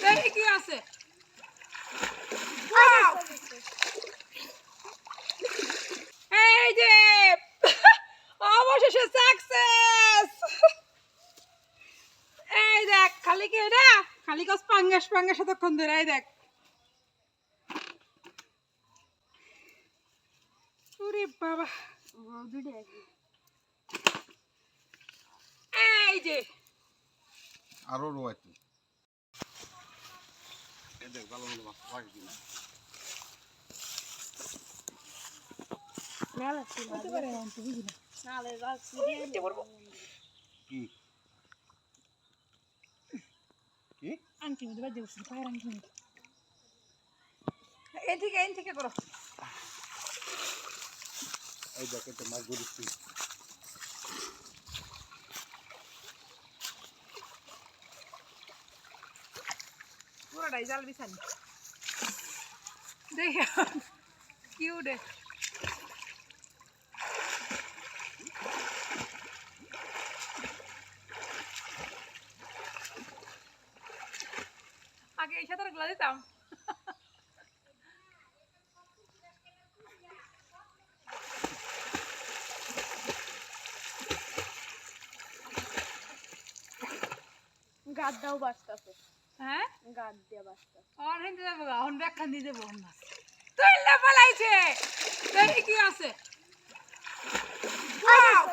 দেখি কি আছে। ওয়াও! এই যে অবশেষে সাকসেস। এই দেখ খালি কি এটা খালি কস পাঙ্গাস পাঙ্গাস এতক্ষণ ধরে এই দেখ। ওরে বাবা এই যে আরো রোয়াইতো এই দেখ ভালো ভালো মাছ লাগে কিনা কি কি আংটি মধ্যে বাজে বসে পায়ের আংটি মধ্যে এই থেকে করো। এই দেখ এটা মাছ ধরেছি পুরোটাই জাল বিছানি দেখে কিউট। আগে এই সাঁতার গুলা দিতাম। গাড্ডাও বাঁচতেছে। হ্যাঁ গাড দিয়ে বাঁচতেছে। অন হিন্দে যাবো গা অন ব্যাখ্যা দিয়ে যাবো অন মাছ তুই লাফালাইছে দেখি কি আছে। ওয়াও!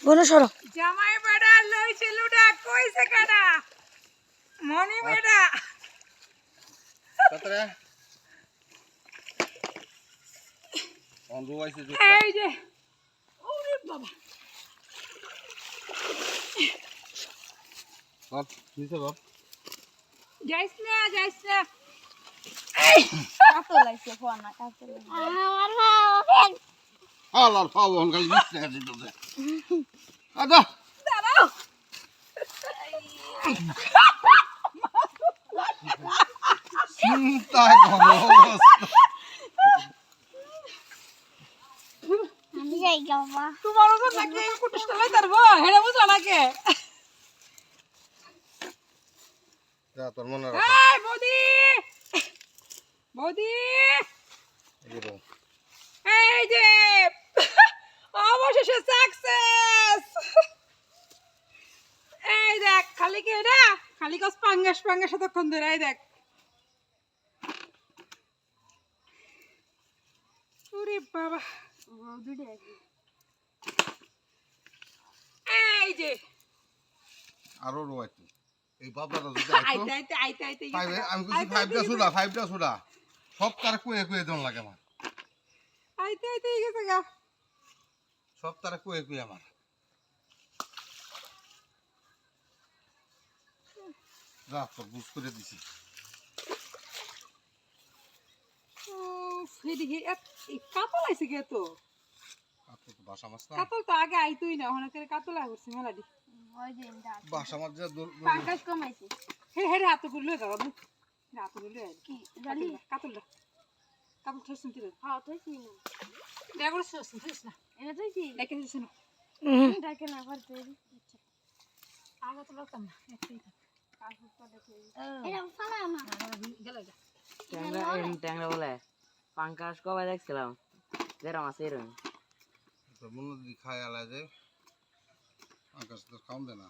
বলো সরো। জামাই বেড়া লইছে লুডা কইছে কাটা মনি বেড়া তাতরে অন রোয়াইছে যে এই যে ওরে বাবা বাপ নিচে বাপ যাইস না কাতলাইছে ফোন না কাতলাইছে। আলার পাও অন গালি নিচে আছে তো আদা দাঁড়াও চিন্তা করো আমি যাই গাওয়া। তোমার উপর নাকি কুটুসটা লই তারবো হেড়ে বুঝো নাকে। যা তোর মনে রাখ এই বৌদি বৌদি এই যে অবশেষে সাকসেস। এই দেখ খালি কি এটা খালি কস পাঙ্গাস পাঙ্গাস এতক্ষণ ধরে এই দেখ। ওরে বাবা এই যে আরো রোয়াইতো এই বাবলাটা যদি আইতে আমি কিছু ফাইভটা সুডা সব তারা কুয়ে কুয়ে জন লাগে আমার আইতে গেছে গা। সব তারা কুয়ে কুয়ে আমার যা তোর বুঝ করে দিছি ও ফেদি কাতল আইছে কে তো কাতল তো বাসা মাছ না কাতল তো আগে আইতোই না ওখানে করে কাতল আইছে মেলাডি ওই দিন দাঁত বাসা মাছ যা পাঙ্কাশ কমাইছে। হেড়ে হাত করে লয়ে যাবো হাত করে লয়ে কি জানি কাতল ঠেসুন তুই হ্যাঁ তুইছি না দেখো ঠেস না এটা তুইছি দেখে দিস না দেখে না করতে আগে তো লাগতাম না একটাই থাক এটা ফালা না গেল এটা ট্যাংরা বলে পাঙ্কাশ কবে দেখছিলাম যেরকম আছে এরকম তোর মনে যদি খায় আলা যে আকাশ তো খাওন দে না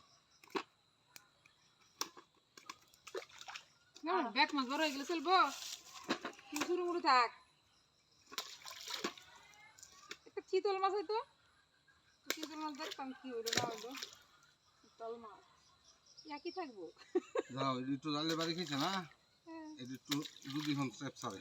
না ব্যাক মাছ বড় হয়ে গেলে চলবো শুরু মুড়ে থাক। একটা চিতল মাছ হয়তো চিতল মাছ দেখতাম কি হইলো না হইলো চিতল মাছ একই থাকবো। যাও একটু জানলে বাড়ি খেয়েছে না একটু যদি হন স্টেপ সারে